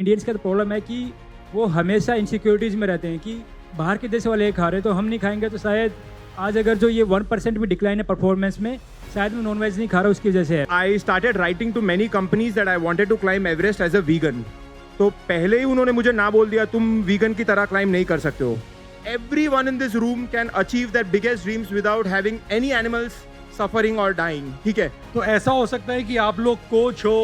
Indians का तो problem है कि वो हमेशा इनसिक्योरिटीज़ में रहते हैं कि बाहर के देश वाले ये खा रहे हैं तो हम नहीं खाएंगे, तो शायद आज अगर जो ये 1% भी डिक्लाइन है परफॉर्मेंस में, शायद मैं नॉन वेज नहीं खा रहा उसकी वजह से है। I started writing to many companies that I wanted to climb Everest as a vegan. तो पहले ही उन्होंने मुझे ना बोल दिया तुम वीगन की तरह क्लाइम नहीं कर सकते हो. Everyone in this room can achieve their biggest dreams without having any animals suffering or dying. ठीक है. तो ऐसा हो सकता है कि आप लोग कोच हो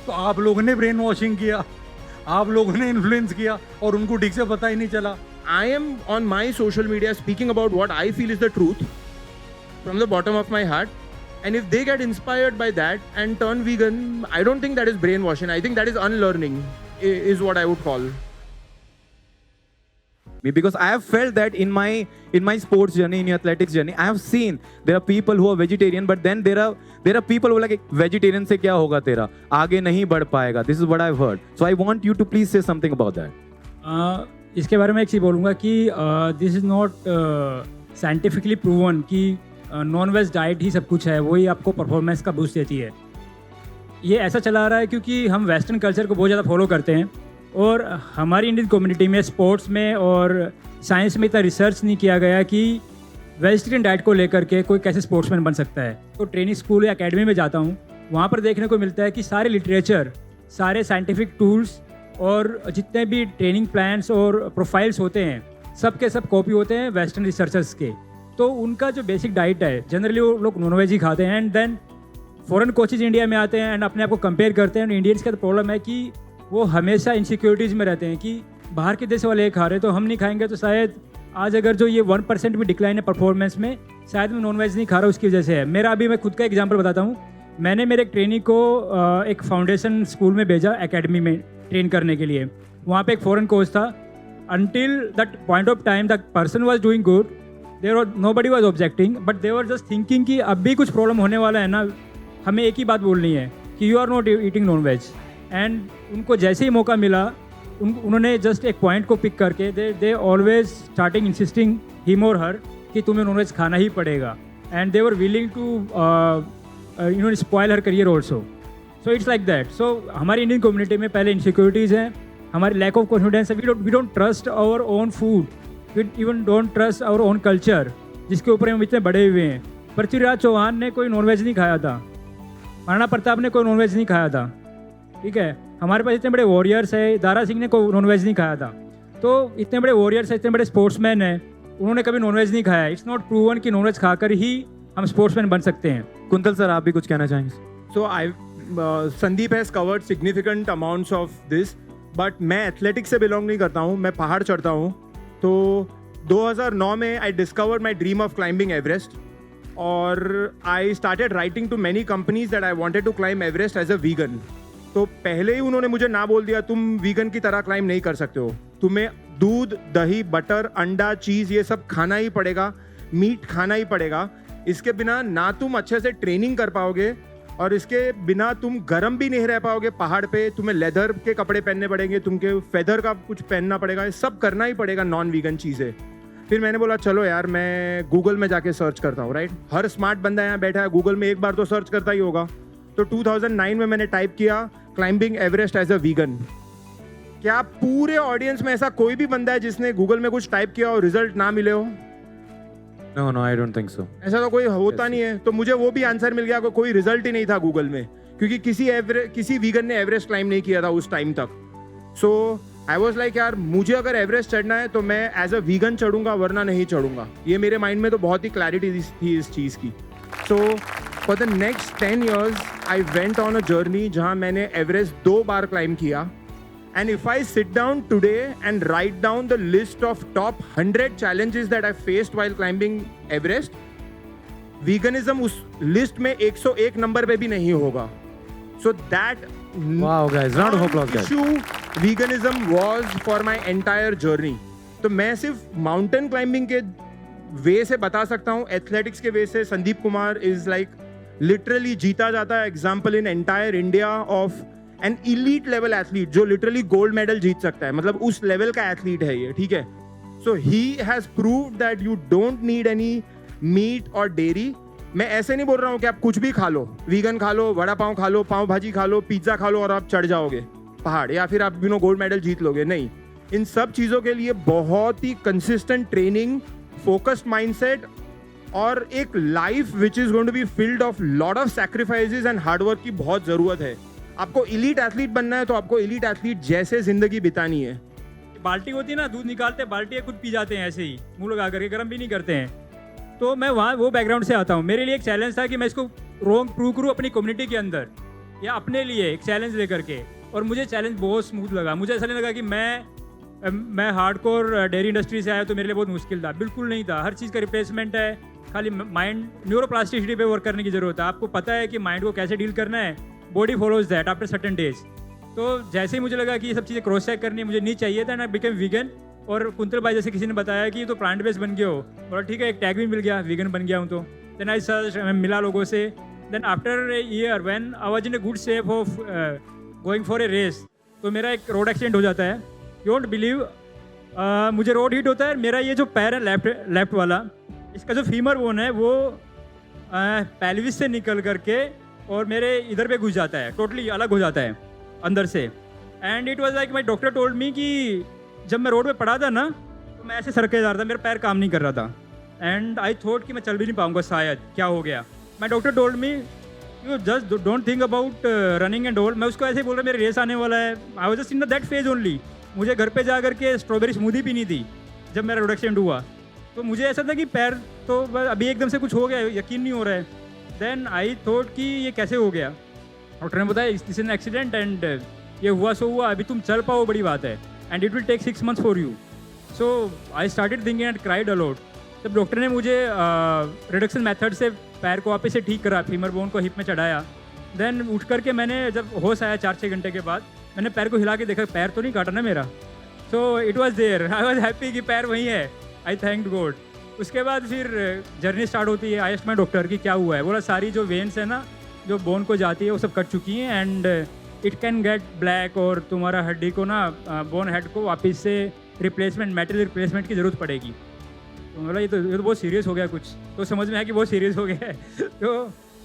तो आप लोगों ने ब्रेन वॉशिंग किया, आप लोगों ने इन्फ्लुएंस किया और उनको ठीक से पता ही नहीं चला. I am on my social media speaking about what I feel is the truth from the bottom of my heart. And if they get inspired by that and turn vegan, I don't think that is brainwashing. I think that is unlearning, is what I would call. Because I have felt that in my sports journey, in your athletics journey, I have seen there are people who are vegetarian, but then there are people who are like, vegetarian से क्या होगा तेरा, आगे नहीं बढ़ पाएगा. This is what I've heard. So I want you to please say something about that. इसके बारे में एक चीज़ बोलूँगा कि this is not scientifically proven कि नॉन वेज डाइट ही सब कुछ है, वही आपको परफॉर्मेंस का बूस्ट देती है. ये ऐसा चला आ रहा है क्योंकि हम वेस्टर्न कल्चर को बहुत ज़्यादा फॉलो करते हैं और हमारी इंडियन कम्युनिटी में स्पोर्ट्स में और साइंस में इतना रिसर्च नहीं किया गया कि वेजिटेरियन डाइट को लेकर के कोई कैसे स्पोर्ट्समैन बन सकता है. तो ट्रेनिंग स्कूल या एकेडमी में जाता हूँ, वहाँ पर देखने को मिलता है कि सारे लिटरेचर, सारे साइंटिफिक टूल्स और जितने भी ट्रेनिंग प्लान्स और प्रोफाइल्स होते हैं सब के सब कॉपी होते हैं वेस्टर्न रिसर्चर्स के. तो उनका जो बेसिक डाइट है जनरली वो लोग नॉनवेज ही खाते हैं and then foreign coaches India में आते हैं एंड अपने आप को कंपेयर करते हैं. इंडियंस का तो प्रॉब्लम है कि वो हमेशा इनसिक्योरिटीज़ में रहते हैं कि बाहर के देश वाले ये खा रहे हैं तो हम नहीं खाएंगे, तो शायद आज अगर जो ये 1% भी डिक्लाइन है परफॉर्मेंस में, शायद मैं नॉनवेज नहीं खा रहा उसकी वजह से है. मेरा अभी मैं खुद का एग्जाम्पल बताता हूँ. मैंने मेरे एक ट्रेनिंग को एक फाउंडेशन स्कूल में भेजा एकेडमी में ट्रेन करने के लिए. वहाँ पे एक फॉरेन कोच था. Until that point of time the person was doing good, there nobody was objecting, but they were just thinking कि अब भी कुछ प्रॉब्लम होने वाला है ना, हमें एक ही बात बोलनी है कि you are not eating non veg. And उनको जैसे ही मौका मिला उन्होंने जस्ट एक पॉइंट को पिक करके they always starting insisting him और हर कि तुम्हें नॉन वेज खाना ही पड़ेगा. And they were willing to spoil her career also. So it's like that. So हमारी इंडियन कम्युनिटी में पहले इनसिक्योरिटीज़ हैं, हमारी लैक ऑफ कॉन्फिडेंस है. We don't trust our own food, we even don't trust our own culture जिसके ऊपर हम इतने बड़े हुए हैं. पृथ्वीराज चौहान ने कोई नॉनवेज नहीं खाया था, महाराणा प्रताप ने कोई नॉनवेज नहीं खाया था. ठीक है, हमारे पास इतने बड़े वॉरियर्स है, दारा सिंह ने कोई नॉनवेज नहीं खाया था. तो इतने बड़े वॉरियर्स हैं, इतने बड़े स्पोर्ट्समैन हैं, उन्होंने कभी नॉनवेज नहीं खाया. इट्स नॉट प्रूवन कि नॉनवेज खाकर ही हम स्पोर्ट्समैन बन सकते हैं. कुंतल सर, आप भी कुछ कहना चाहेंगे? So Sandeep has covered significant amounts of this, but मैं एथलेटिक्स से बिलोंग नहीं करता हूँ, मैं पहाड़ चढ़ता हूँ. तो 2009 में I discovered my dream of climbing Everest और I started writing to many companies that I wanted to climb Everest as a vegan. तो पहले ही उन्होंने मुझे ना बोल दिया तुम वीगन की तरह क्लाइम नहीं कर सकते हो, तुम्हें दूध, दही, बटर, अंडा, चीज़ ये सब खाना ही पड़ेगा, मीट खाना ही पड़ेगा. इसके बिना ना तुम अच्छे से ट्रेनिंग कर पाओगे और इसके बिना तुम गर्म भी नहीं रह पाओगे पहाड़ पे. तुम्हें लेदर के कपड़े पहनने पड़ेंगे, तुमके फेदर का कुछ पहनना पड़ेगा, ये सब करना ही पड़ेगा नॉन वीगन चीज़ें. फिर मैंने बोला चलो यार मैं गूगल में जाके सर्च करता हूँ. राइट, हर स्मार्ट बंदा यहाँ बैठा है, गूगल में एक बार तो सर्च करता ही होगा. तो 2009 में मैंने टाइप किया climbing Everest as a vegan. क्या पूरे ऑडियंस में ऐसा कोई भी बंदा है जिसने गूगल में कुछ टाइप किया और रिजल्ट ना मिले हो? No, I don't think so. ऐसा तो कोई होता नहीं है. तो मुझे वो भी आंसर मिल गया, कोई रिजल्ट ही नहीं था गूगल में, क्योंकि किसी वीगन ने एवरेस्ट क्लाइम नहीं किया था उस टाइम तक. सो आई वॉज लाइक यार मुझे अगर एवरेस्ट चढ़ना है तो मैं एज अ वीगन चढ़ूंगा वरना नहीं चढ़ूंगा. ये मेरे माइंड में तो बहुत ही क्लैरिटी थी इस चीज़ की. So for the next 10 years I went on a journey जहाँ मैंने एवरेस्ट 2 बार क्लाइम किया. And if I sit down today and write down the list of top 100 challenges that I faced while climbing Everest, veganism उस list में 101 number पे भी नहीं होगा. So that wow guys, round of applause guys. issue veganism was for my entire journey. तो मैं सिर्फ mountain climbing के वे से बता सकता हूँ, एथलेटिक्स के वे से Sandeep Kumar is like literally जीता जाता है example in entire India of an elite level athlete जो लिटरली गोल्ड मेडल जीत सकता है. मतलब उस लेवल का एथलीट है ये. ठीक है, so he has proved that you don't need any meat और डेयरी. मैं ऐसे नहीं बोल रहा हूँ कि आप कुछ भी खा लो, वीगन खा लो, वड़ा पाव खा लो, पाव भाजी खा लो, पिज्जा खा लो और आप चढ़ जाओगे. पहाड़ या फिर आप गोल्ड मेडल जीत लोगे, नहीं। इन सब चीज़ों के लिए बहुत ही कंसिस्टेंट ट्रेनिंग, फोकस्ड माइंडसेट और एक life which is going to be filled of lot of sacrifices and hard work की बहुत ज़रूरत है। आपको इलीट एथलीट बनना है तो आपको इलीट एथलीट जैसे ज़िंदगी बितानी है। बाल्टी होती है ना, दूध निकालते हैं, बाल्टी खुद पी जाते हैं ऐसे ही मुंह लगा करके, गर्म भी नहीं करते हैं। तो मैं वहाँ वो बैकग्राउंड से आता हूँ। मेरे लिए एक चैलेंज था कि मैं इसको प्रूव करूँ अपनी कम्युनिटी के अंदर या अपने लिए एक चैलेंज लेकर के, और मुझे चैलेंज बहुत स्मूथ लगा। मुझे ऐसा नहीं लगा कि मैं हार्डकोर डेयरी इंडस्ट्री से आया तो मेरे लिए बहुत मुश्किल था, बिल्कुल नहीं था। हर चीज़ का रिप्लेसमेंट है, खाली माइंड न्यूरोप्लास्टिसिटी पे वर्क करने की ज़रूरत है। आपको पता है कि माइंड को कैसे डील करना है, body follows that after certain days. तो जैसे ही मुझे लगा कि ये सब चीज़ें क्रॉस चेक करनी मुझे नहीं चाहिए था, ना बिकम वीगन। और कुंतल भाई जैसे किसी ने बताया कि तो प्लांट बेस्ड बन गए हो, बोला ठीक है, एक टैग भी मिल गया, वीगन बन गया हूँ। तो देन आई सर्च, मैं मिला लोगों से। Then after a year when I was in a good shape of going for a race, तो मेरा एक रोड एक्सीडेंट हो जाता है। यू डोंट बिलीव, मुझे रोड हिट होता है। मेरा ये जो पैर है लेफ्ट वाला, इसका जो फीमर बोन है वो पेल्विस से निकल करके और मेरे इधर पे घुस जाता है, टोटली अलग हो जाता है अंदर से। And it was like my doctor told me कि जब मैं रोड पे पड़ा था ना, तो मैं ऐसे सरके जा रहा था, मेरा पैर काम नहीं कर रहा था। एंड आई थॉट कि मैं चल भी नहीं पाऊंगा शायद, क्या हो गया। माई doctor told me you just don't think about running and all. मैं उसको ऐसे ही बोल रहा, मेरा रेस आने वाला है। I was just in that phase only. मुझे घर पे जा करके स्ट्रॉबेरी स्मूदी पीनी थी जब मेरा रोड एक्सीडेंट हुआ। तो मुझे ऐसा था कि पैर तो अभी एकदम से कुछ हो गया, यकीन नहीं हो रहा है। देन आई थॉट कि ये कैसे हो गया। डॉक्टर ने बताया this is an accident and ये हुआ सो हुआ, अभी तुम चल पाओ बड़ी बात है, and it will take 6 months for you. So I started thinking and cried a lot. तब डॉक्टर ने मुझे रिडक्शन मेथड से पैर को वापस से ठीक करा, फीमर बोन को हिप में चढ़ाया। देन उठ करके मैंने, जब होश आया 4-6 घंटे के बाद, मैंने पैर को हिला के देखा, पैर तो नहीं काटा ना मेरा। So it was there, I was happy कि पैर वहीं है। I thank God. उसके बाद फिर जर्नी स्टार्ट होती है। आई आस्क्ड माय डॉक्टर कि क्या हुआ है। बोला सारी जो वेन्स है ना, जो बोन को जाती है, वो सब कट चुकी हैं and it can get black, और तुम्हारा हड्डी को ना, बोन हेड को वापस से रिप्लेसमेंट, मेटल रिप्लेसमेंट की ज़रूरत पड़ेगी। तो बोला ये तो बहुत सीरियस हो गया कुछ। तो समझ में आया कि बहुत सीरियस हो गया है। तो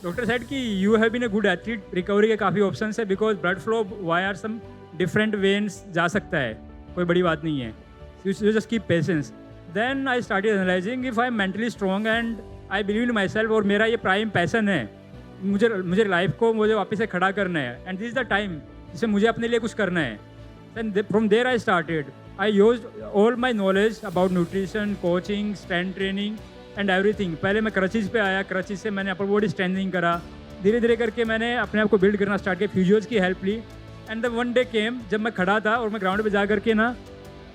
डॉक्टर सेड कि you have been a good athlete, recovery के काफ़ी ऑप्शन है, because blood flow via some different veins जा सकता है, कोई बड़ी बात नहीं है। You just keep patience. Then I started analysing if I am mentally strong and I believe in my self, और मेरा ये प्राइम पैसन है। मुझे लाइफ को मुझे वापस से खड़ा करना है, and this is the time जिसमें मुझे अपने लिए कुछ करना है। And from there I started, I used all my knowledge about nutrition, coaching, strength training and everything. पहले मैं क्रचेज पे आया, क्रचेज से मैंने अपर बॉडी स्ट्रेंथनिंग करा। धीरे धीरे करके मैंने अपने आप को बिल्ड करना स्टार्ट किया, फिजियोज की हेल्प ली। And the one day came जब मैं खड़ा था और मैं ग्राउंड पे जा करके ना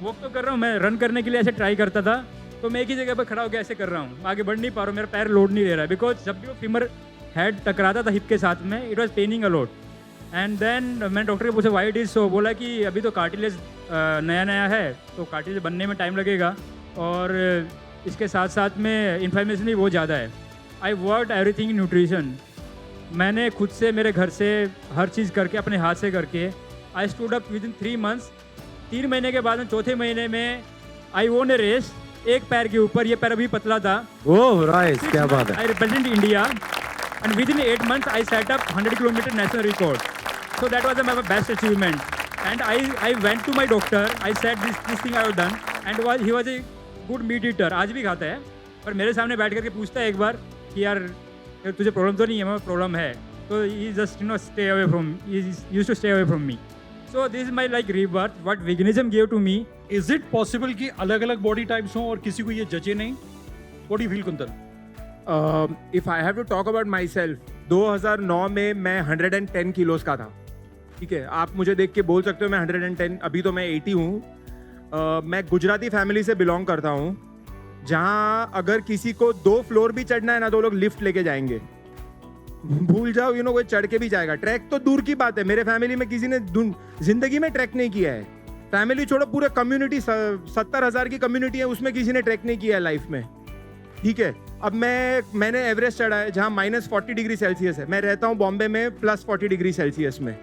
वॉक तो कर रहा हूँ, मैं रन करने के लिए ऐसे ट्राई करता था, तो मैं एक ही जगह पर खड़ा होकर ऐसे कर रहा हूँ, आगे बढ़ नहीं पा रहा हूँ, मेरा पैर लोड नहीं ले रहा है। बिकॉज जब भी वो फीमर हेड टकराता था हिप के साथ में, it was paining a lot. And then मैंने डॉक्टर को पूछा वाई इट इज सो। बोला कि अभी तो कार्टिलेज नया है, तो कार्टिलेज बनने में टाइम लगेगा, और इसके साथ साथ में इन्फॉर्मेशन भी बहुत ज़्यादा है। I work everything in nutrition. मैंने खुद से, मेरे घर से हर चीज़ करके, अपने हाथ से करके, I stood up with in 3 months। 3 महीने के बाद में चौथे महीने में आई वोन ए रेस, एक पैर के ऊपर, ये पैर अभी पतला था। ओह राइस, क्या बात है। I represent India and within 8 months I set up 100 kilometer national record. So that was my best achievement. And I went to my doctor. I said this thing I have done, and he was a good meat eater. आज भी खाता है, पर मेरे सामने बैठ करके पूछता है एक बार कि यार तुझे प्रॉब्लम तो नहीं है। मैं प्रॉब्लम है, तो he just stay away from, he used to stay away from me. So this is my like rebirth, what veganism gave to me. Is it possible कि अलग अलग बॉडी टाइप्स हों और किसी को ये जचे नहीं? What do you feel Kuntal? If I have to talk about my self, 2009 में मैं 110 किलोज का था। ठीक है, आप मुझे देख के बोल सकते हो मैं 110, अभी तो मैं 80 हूँ। मैं गुजराती फैमिली से बिलोंग करता हूँ, जहाँ अगर किसी को 2 फ्लोर भी चढ़ना है ना, तो लोग लिफ्ट लेके जाएंगे। भूल जाओ, कोई चढ़ के भी जाएगा। ट्रैक तो दूर की बात है, मेरे फैमिली में किसी ने जिंदगी में ट्रैक नहीं किया है। फैमिली छोड़ो, पूरे कम्युनिटी 70,000 की कम्युनिटी है, उसमें किसी ने ट्रैक नहीं किया है लाइफ में। ठीक है, अब मैंने एवरेस्ट चढ़ा है, जहाँ -40 डिग्री सेल्सियस है। मैं रहता हूँ बॉम्बे में +40 डिग्री सेल्सियस में।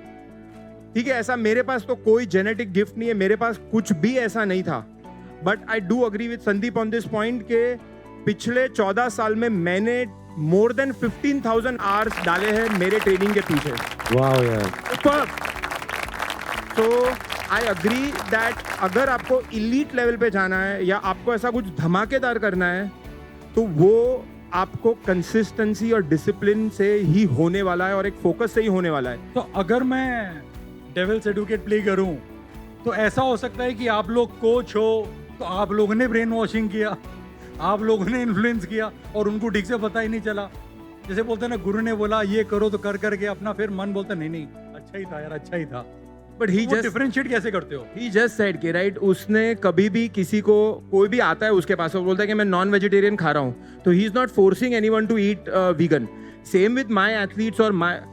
ठीक है, ऐसा मेरे पास तो कोई जेनेटिक गिफ्ट नहीं है, मेरे पास कुछ भी ऐसा नहीं था। But I do agree with Sandeep on this point के पिछले 14 साल में मैंने मोर देन 15,000 आवर्स डाले हैं मेरे ट्रेनिंग के पीछे। वाह यार, पर सो आई अग्री दैट अगर आपको इलीट लेवल पे जाना है या आपको ऐसा कुछ धमाकेदार करना है तो वो आपको कंसिस्टेंसी और डिसिप्लिन से ही होने वाला है और एक फोकस से ही होने वाला है. तो अगर मैं डेविल्स एडवोकेट प्ले करूं तो ऐसा हो सकता है कि आप लोग कोच हो तो आप लोगों ने ब्रेन वॉशिंग किया, आप लोगों ने इन्फ्लुएंस किया और उनको ठीक से पता ही नहीं चला. जैसे बोलते हैं ना, गुरु ने बोला ये करो तो कर करके अपना फिर मन बोलता नहीं नहीं अच्छा ही था यार, अच्छा ही था. बट ही वो जस्ट डिफरेंशिएट कैसे करते हो? ही जस्ट सेड कि राइट उसने कभी भी किसी को कोई भी आता है उसके पास और बोलता है कि मैं नॉन वेजिटेरियन खा रहा हूँ तो he is not forcing anyone to eat vegan. Same with my athletes or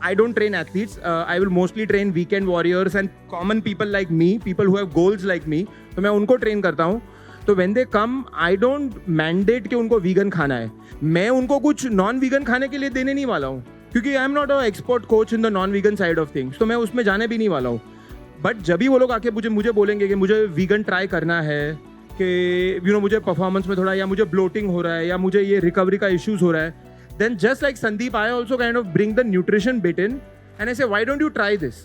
I don't train athletes. I will mostly train weekend warriors and common people like me, people who have goals like me. तो मैं उनको train करता हूँ. तो when they come, I don't mandate कि उनको vegan खाना है. मैं उनको कुछ non-vegan खाने के लिए देने नहीं वाला हूँ क्योंकि I am not an expert coach in the non-vegan side of things. तो मैं उसमें जाने भी नहीं वाला हूँ. बट जब भी वो लोग आके मुझे बोलेंगे कि मुझे vegan ट्राई करना है कि मुझे परफॉर्मेंस में थोड़ा या मुझे ब्लोटिंग हो रहा है या मुझे ये रिकवरी का इश्यूज हो रहा है, then just like Sandeep, I also kind of bring the nutrition bit in and I say, why don't you try this?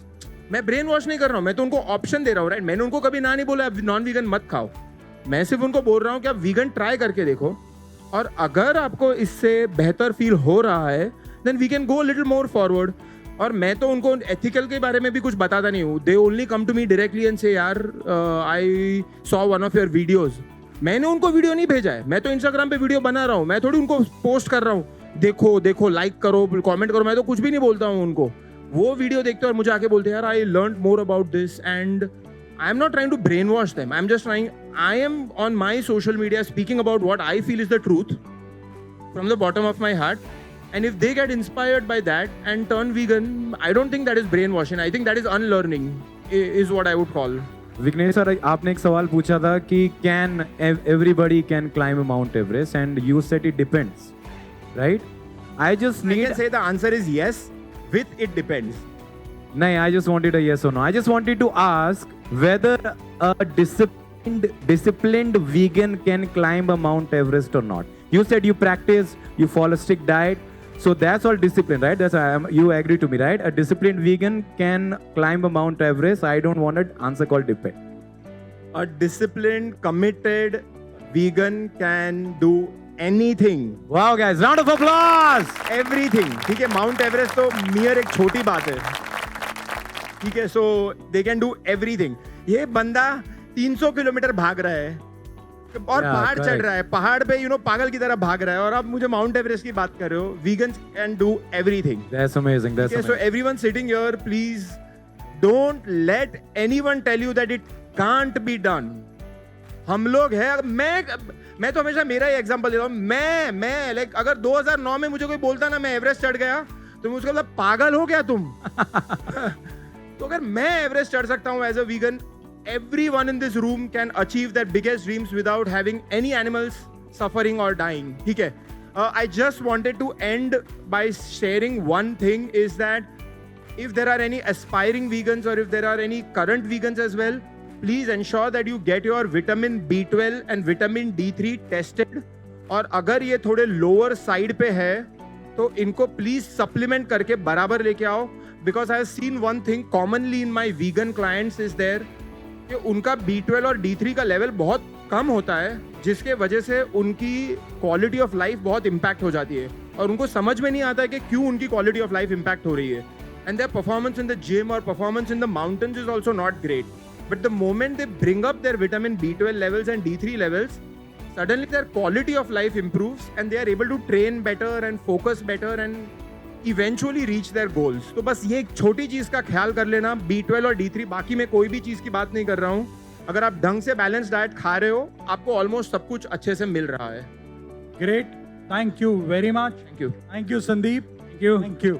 मैं ब्रेन वॉश नहीं कर रहा हूँ, मैं तो उनको ऑप्शन दे रहा हूँ, राइट? मैंने उनको कभी ना नहीं बोला नॉन वीगन मत खाओ. मैं सिर्फ उनको बोल रहा हूँ कि आप वीगन ट्राई करके देखो और अगर आपको इससे बेहतर फील हो रहा है then we can go little more forward. और मैं तो उनको एथिकल के बारे में भी कुछ बताता नहीं हूँ. They only come to me directly and say यार I saw one of your videos. मैंने उनको वीडियो नहीं भेजा है, मैं तो इंस्टाग्राम पे वीडियो बना रहा हूँ, मैं थोड़ी उनको पोस्ट कर रहा हूँ देखो देखो लाइक करो कमेंट करो. मैं तो कुछ भी नहीं बोलता हूँ उनको. वो वीडियो देखते और मुझे आके बोलते हैं यार I learn more about this and I am not trying to brainwash them. I am just trying, I am on my social media speaking about what I feel is the truth from the bottom of my heart. And if they get inspired by that and turn vegan, I don't think that is brainwashing. I think that is unlearning, is what I would call. Vignesh sir, आपने एक सवाल पूछा था कि can everybody can climb Mount Everest and you said it depends, right? I just I need can say the answer is yes, with it depends. नहीं, I just wanted a yes or no. I just wanted to ask whether a disciplined vegan can climb a Mount Everest or not. You said you practice, you follow a strict diet. So that's all discipline, right? You agree to me, right? A disciplined vegan can climb a Mount Everest. I don't want an answer called depend. A disciplined, committed vegan can do anything. Wow, guys, round of applause. Everything. ठीक है, mount Everest तो मियर एक छोटी बात है. ठीक है, सो they can do everything. ये बंदा 300 किलोमीटर भाग रहा है और Yeah, पहाड़ चढ़ correct. रहा है, पहाड़ पे पागल की तरह भाग रहा है और आप मुझे माउंट एवरेस्ट की बात कर रहे हो. Vegans can do everything. That's amazing. That's Okay, so amazing. everyone sitting here, please don't let anyone tell you that it can't be done. हम लोग है, मैं तो हमेशा मेरा ही एग्जांपल देता हूँ. मैं लाइक अगर 2009 में मुझे कोई बोलता ना मैं एवरेस्ट चढ़ गया तो मैं उसका मतलब पागल हो गया तुम. तो अगर मैं एवरेस्ट चढ़ सकता हूँ as a vegan, everyone in this room can achieve their biggest dreams without having any animals suffering or dying. ठीक है. I just wanted to end by sharing one thing is that if there are any aspiring vegans or if there are any current vegans as well, please ensure that you get your vitamin B12 and vitamin D3 tested. और अगर ये थोड़े lower side पे है तो इनको please supplement करके बराबर लेके आओ. Because I have seen one thing commonly in my vegan clients is there कि उनका B12 और D3 का लेवल बहुत कम होता है जिसके वजह से उनकी क्वालिटी ऑफ लाइफ बहुत इम्पैक्ट हो जाती है और उनको समझ में नहीं आता है कि क्यों उनकी क्वालिटी ऑफ लाइफ इम्पैक्ट हो रही है. And their performance in the gym और performance in the mountains is also not great. But the moment they bring up their vitamin B12 levels and D3 levels, suddenly their quality of life improves and they are able to train better and focus better and eventually reach their goals. तो बस ये एक छोटी चीज का ख्याल कर लेना, B12 और D3. बाकी मैं कोई भी चीज की बात नहीं कर रहा हूँ. अगर आप ढंग से बैलेंस डाइट खा रहे हो आपको ऑलमोस्ट सब कुछ अच्छे से मिल रहा है. Great. Thank you very much. Thank you. Thank you, Sandeep. Thank you. Thank you.